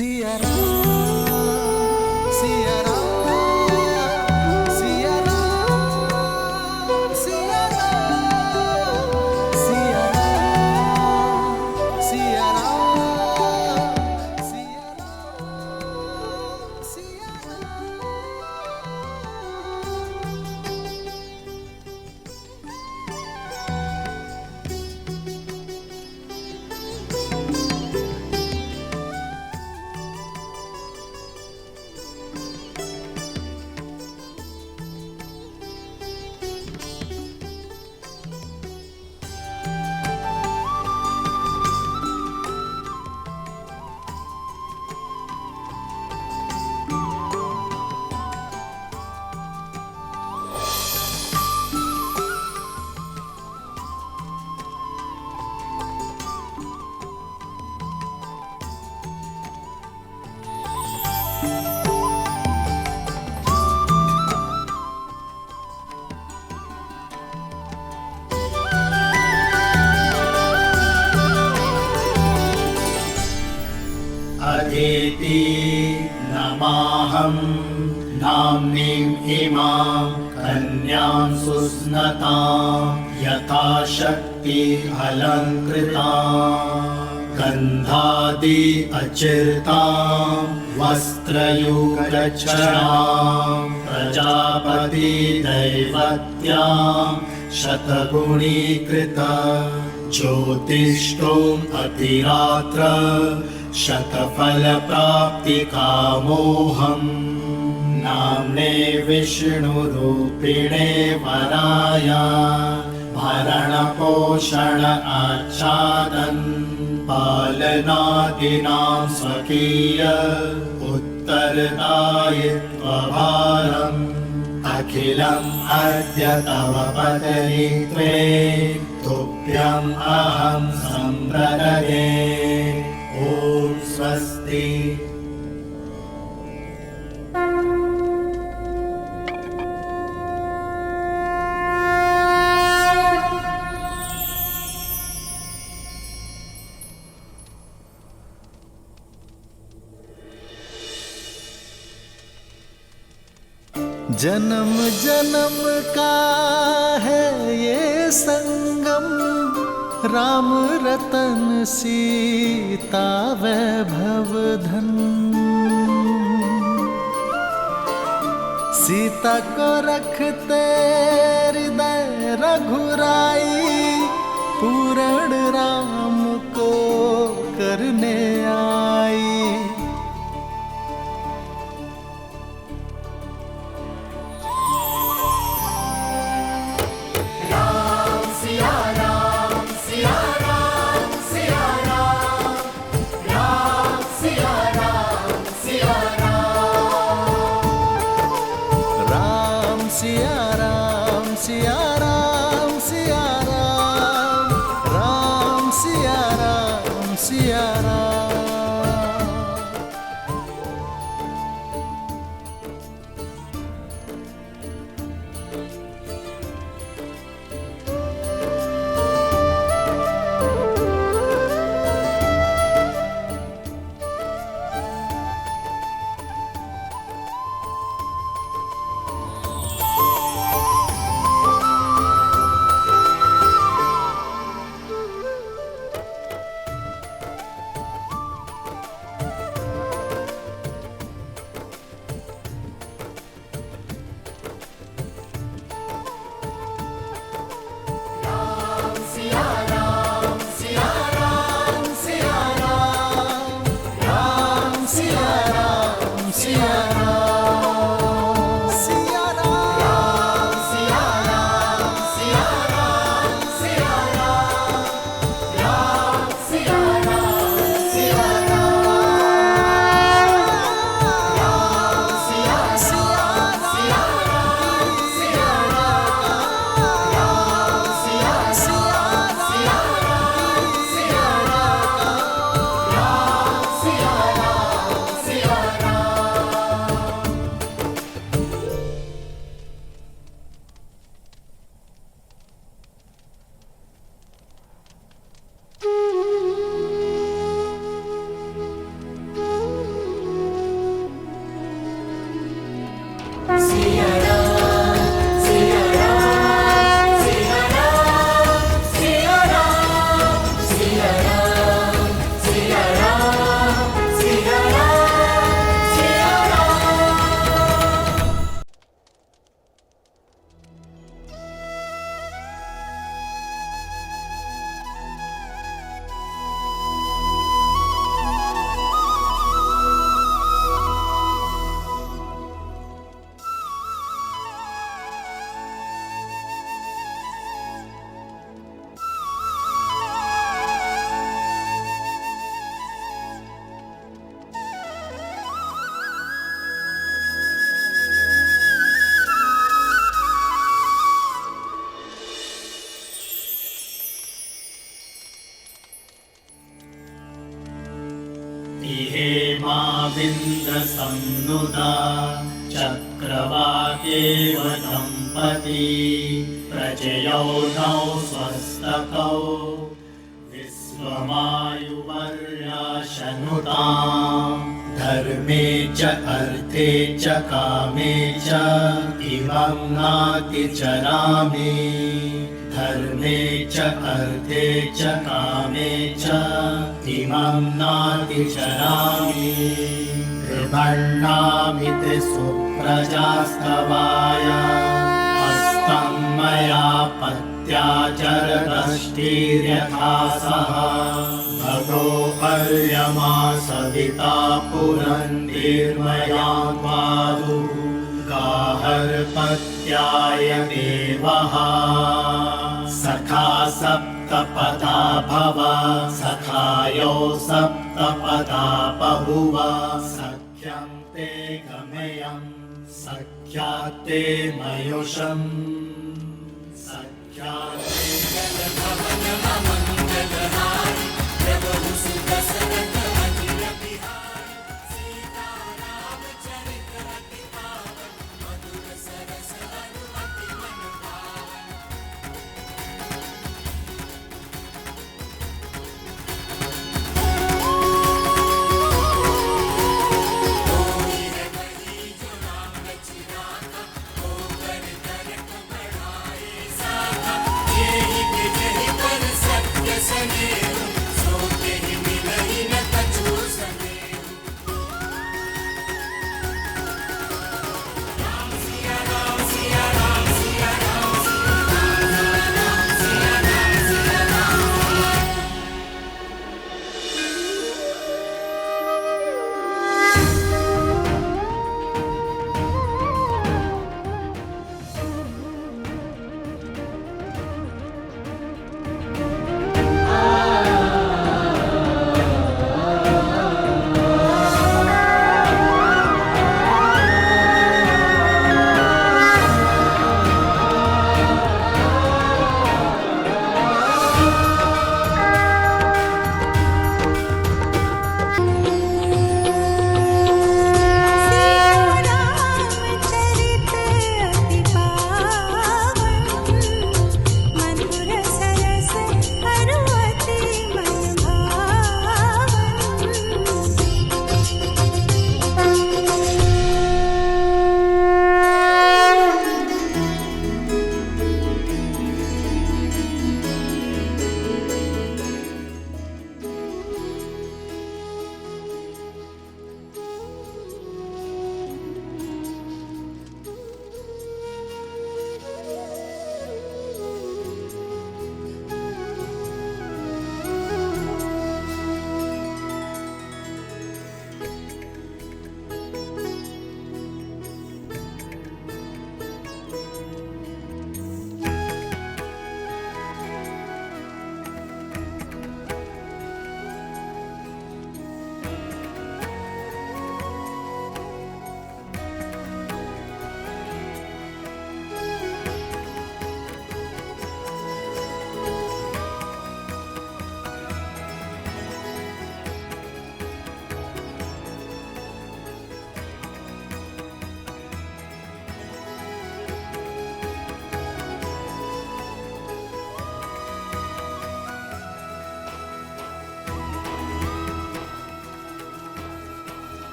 सिया राम, सिया राम, सिया राम, सिया राम, सिया राम, सिया राम, सिया राम, सिया अदिति नमाहं नाम्नीम् इमां कन्यां सुस्नतां यथा शक्ति अलङ्कृतां गन्धादि अचिर्तां वस्त्रयुगच्छां प्रजापति दैवत्यां शतगुणीकृत ज्योतिष्ठोम् अतिरात्र शतफलप्राप्तिकामोऽहम् नाम्ने विष्णुरूपिणे वराय भरणपोषण आच्छादन् पालनादीनां स्वकीय उत्तरदायित्वभारम् अखिलम् अद्य तव पदनीत्वे तुभ्यम् अहं सम्प्रदये। ॐ स्वस्ति। जन्म जन्म का है ये संगम, राम रतन सीता वैभव धन। सीता को रखते हृदय रघुराई, पूर्ण राम को करने आई। महिमाविन्द्रसंनुता चक्रवाकेव दम्पती प्रजयौ नौ स्वस्तकौ विश्वमायुवर्याशनुताम् धर्मे च अर्थे च कामे च इमं नातिचरामि धर्मे च अर्थे च कामे च इमं नातिचरामि कृपण्णामिति सुप्रजास्तवाय हस्तं मया पत्या जरदष्टिर्यथा सह भगो अर्यमा सविता पुरन्तिर्मया पादु गाहर्पत्याय देवः सखा सप्तपदा भव सखायो सप्तपदा बहुव सख्यं ते गमयं सख्या ते मयुषम् सख्या